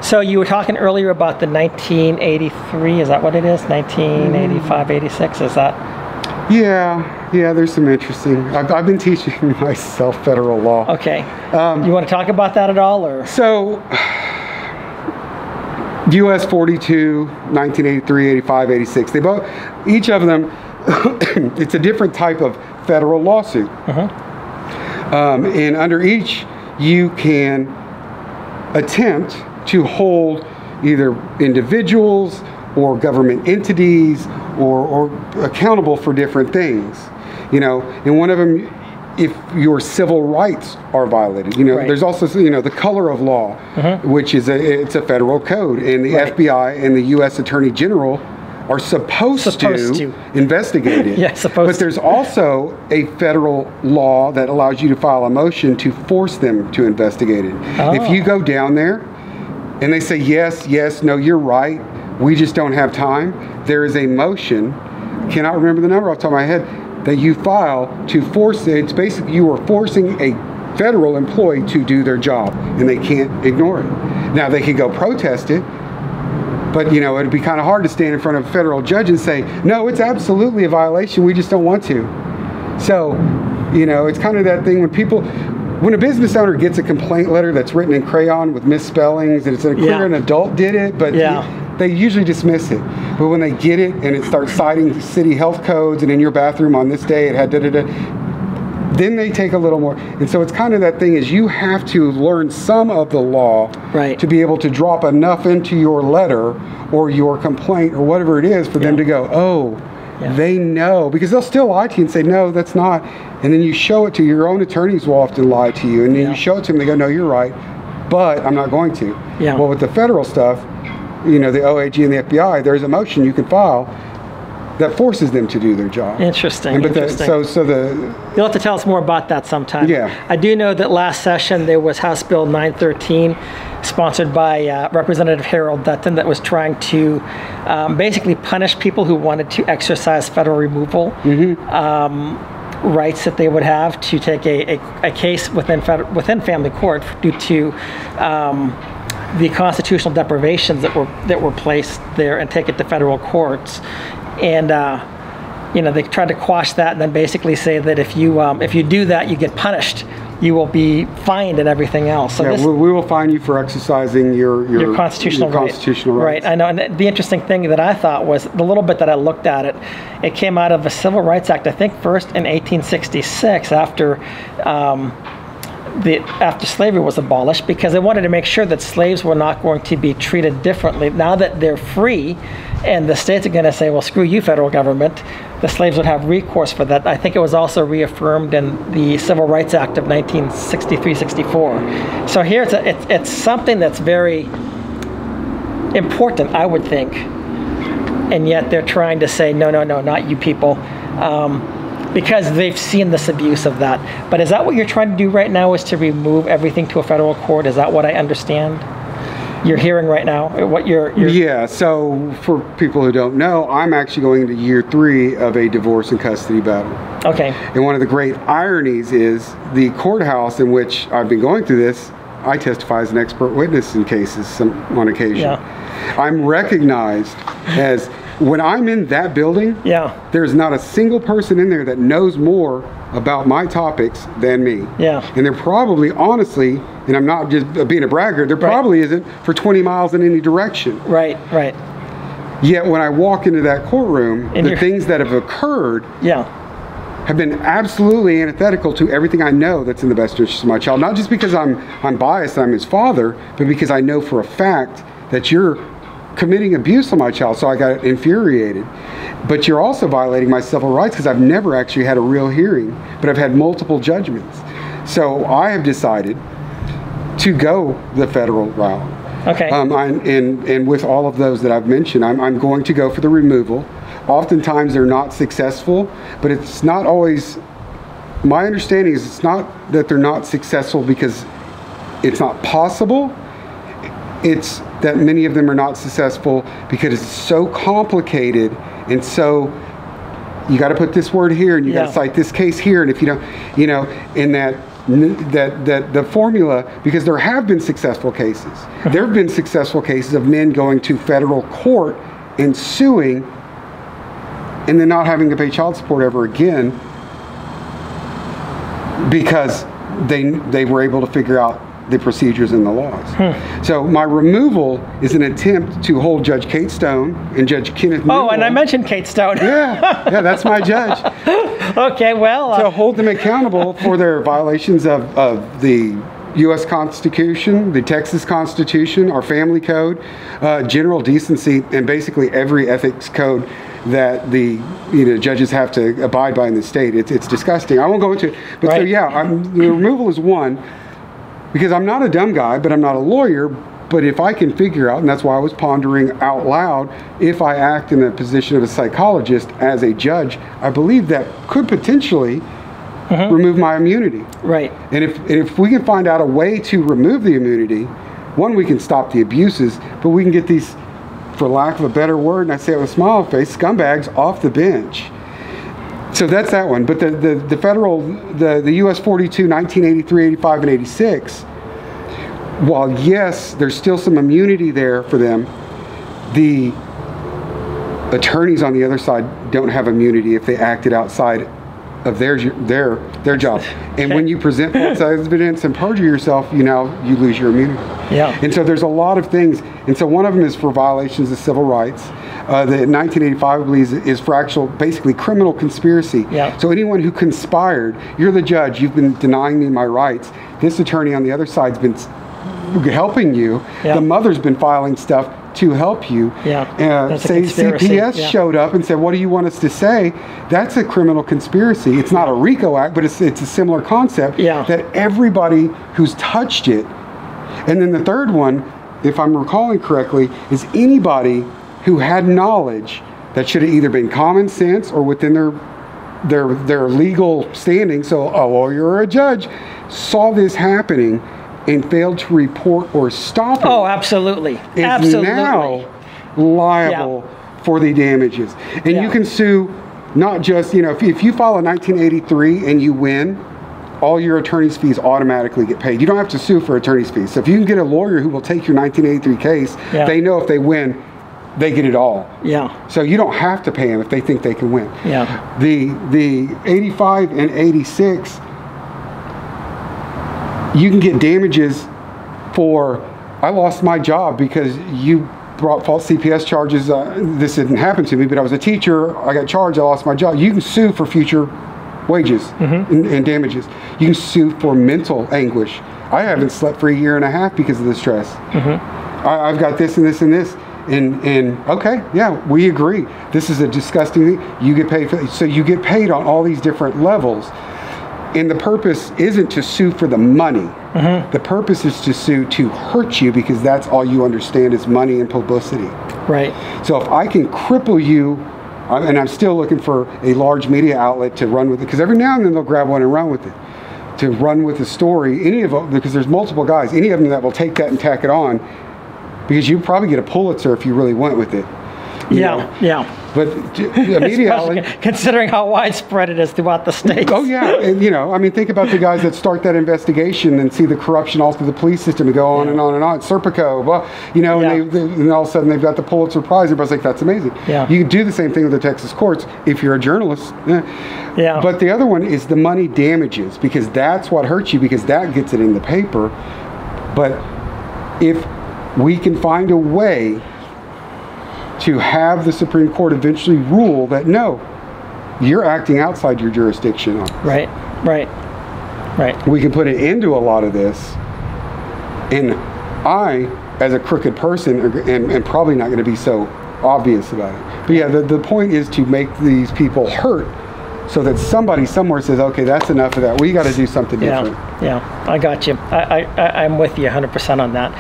So you were talking earlier about the 1983, is that what it is? 1985, 86, is that? Yeah, there's some interesting. I've been teaching myself federal law. Okay. You want to talk about that at all, or? So, U.S. 42, 1983, 85, 86. They both, each of them, it's a different type of federal lawsuit. And under each, you can attempt to hold either individuals or government entities or accountable for different things, and one of them, if your civil rights are violated, Right. There's also, the color of law, which is it's a federal code, and the Right. FBI and the U.S. Attorney General are supposed to investigate it. Yeah, supposed But there's also a federal law that allows you to file a motion to force them to investigate it. Oh. If you go down there and they say, yes, no, you're right, we just don't have time, there is a motion, cannot remember the number off the top of my head, that you file to force it. It's basically you are forcing a federal employee to do their job, and they can't ignore it. Now, they could go protest it, but it'd be kind of hard to stand in front of a federal judge and say, no, it's absolutely a violation, we just don't want to. So, it's kind of that thing when a business owner gets a complaint letter that's written in crayon with misspellings, and it's clear an adult did it, but they usually dismiss it. But when they get it and it starts citing city health codes, and in your bathroom on this day it had then they take a little more. And so it's kind of that thing is you have to learn some of the law to be able to drop enough into your letter or your complaint or whatever it is for them to go, they know, because they'll still lie to you and say, no, that's not. And then you show it to your own attorneys will often lie to you. And then you show it to them, they go, no, you're right, but I'm not going to. Well, with the federal stuff, the OAG and the FBI, there's a motion you can file that forces them to do their job. Interesting. You'll have to tell us more about that sometime. Yeah. I do know that last session there was House Bill 913, sponsored by Representative Harold Dutton, that was trying to basically punish people who wanted to exercise federal removal rights that they would have to take a case within family court due to the constitutional deprivations that were placed there, and take it to federal courts. And they tried to quash that, and then basically say that if you do that, you get punished. You will be fined and everything else. So we will fine you for exercising your constitutional rights. Right. I know. And the interesting thing that I thought was the little bit that I looked at it came out of a Civil Rights Act, I think first in 1866 after slavery was abolished, because they wanted to make sure that slaves were not going to be treated differently. Now that they're free and the states are going to say, well, screw you, federal government, the slaves would have recourse for that. I think it was also reaffirmed in the Civil Rights Act of 1963-64. So here it's something that's very important, I would think, and yet they're trying to say, no, not you people. Because they've seen this abuse of that. But is that what you're trying to do right now, is to remove everything to a federal court? Is that what I understand you're hearing right now? Yeah, so for people who don't know, I'm actually going into year 3 of a divorce and custody battle. Okay. And one of the great ironies is the courthouse in which I've been going through this, I testify as an expert witness in cases on occasion. Yeah. I'm recognized as... When I'm in that building, there's not a single person in there that knows more about my topics than me. Yeah. And they're probably, honestly, and I'm not just being a braggart, there probably isn't for 20 miles in any direction. Right. Yet when I walk into that courtroom, the things that have occurred have been absolutely antithetical to everything I know that's in the best interest of my child. Not just because I'm biased and I'm his father, but because I know for a fact that you're committing abuse on my child, so I got infuriated. But you're also violating my civil rights, because I've never actually had a real hearing, but I've had multiple judgments. So I have decided to go the federal route. Okay. And with all of those that I've mentioned, I'm going to go for the removal. Oftentimes they're not successful, but it's not always, my understanding is it's not that they're not successful because it's not possible. It's that many of them are not successful because it's so complicated, and so you got to put this word here, and you got to cite this case here, and if you don't, in that that the formula, because there have been successful cases. There have been successful cases of men going to federal court and suing and then not having to pay child support ever again because they were able to figure out the procedures and the laws. So my removal is an attempt to hold Judge Kate Stone and Judge Kenneth Newell. Oh, and I mentioned Kate Stone. Yeah, that's my judge. Okay, well. To hold them accountable for their violations of the U.S. Constitution, the Texas Constitution, our family code, general decency, and basically every ethics code that the judges have to abide by in the state. It's disgusting. I won't go into it. But so yeah, the removal is one, because I'm not a dumb guy, but I'm not a lawyer. But if I can figure out, and that's why I was pondering out loud, if I act in the position of a psychologist as a judge, I believe that could potentially remove my immunity. Right. And if we can find out a way to remove the immunity, one, we can stop the abuses, but we can get these, for lack of a better word, and I say it with a smile face, scumbags off the bench. So that's that one. But the federal, the US 42, 1983, 85, and 86, while yes, there's still some immunity there for them, the attorneys on the other side don't have immunity if they acted outside of their job. And when you present false evidence and perjure yourself, you lose your immunity. Yeah. And so there's a lot of things. And so one of them is for violations of civil rights. The 1985, I believe, is for actual, basically, criminal conspiracy. Yeah. So anyone who conspired, you're the judge, you've been denying me my rights. This attorney on the other side's been helping you. Yeah. The mother's been filing stuff to help you. Yeah. Say CPS showed up and said, what do you want us to say? That's a criminal conspiracy. It's not a RICO act, but it's a similar concept that everybody who's touched it. And then the third one, if I'm recalling correctly, is anybody who had knowledge that should have either been common sense or within their legal standing. So a lawyer or a judge saw this happening and failed to report or stop it. Oh, absolutely. Is now liable for the damages. And you can sue not just, if you file a 1983 and you win, all your attorney's fees automatically get paid. You don't have to sue for attorney's fees. So if you can get a lawyer who will take your 1983 case, they know if they win, they get it all. Yeah. So you don't have to pay them if they think they can win. Yeah. The 85 and 86, you can get damages for, I lost my job because you brought false CPS charges. This didn't happen to me, but I was a teacher. I got charged. I lost my job. You can sue for future wages and damages. You can sue for mental anguish. I haven't slept for a year and a half because of the stress. I've got this and this and this. And okay, yeah, we agree. This is a disgusting thing. You get paid for, so you get paid on all these different levels. And the purpose isn't to sue for the money. The purpose is to sue to hurt you because that's all you understand is money and publicity. Right. So if I can cripple you, and I'm still looking for a large media outlet to run with it, because every now and then they'll grab one and run with it, to run with the story. Any of them, because there's multiple guys, any of them that will take that and tack it on, because you probably get a Pulitzer if you really went with it. You know? But the media outlet, considering how widespread it is throughout the state. Oh yeah, and think about the guys that start that investigation and see the corruption all through the police system and go on and on and on. Serpico, and all of a sudden they've got the Pulitzer Prize. Everybody's like, that's amazing. Yeah. You can do the same thing with the Texas courts if you're a journalist. Yeah. But the other one is the money damages, because that's what hurts you, because that gets it in the paper. But if we can find a way to have the Supreme Court eventually rule that no, you're acting outside your jurisdiction. Right. We can put an end to a lot of this. And I, as a crooked person, am probably not going to be so obvious about it. But yeah, the point is to make these people hurt so that somebody somewhere says, okay, that's enough of that. We got to do something different. Yeah, I got you. I'm with you 100% on that.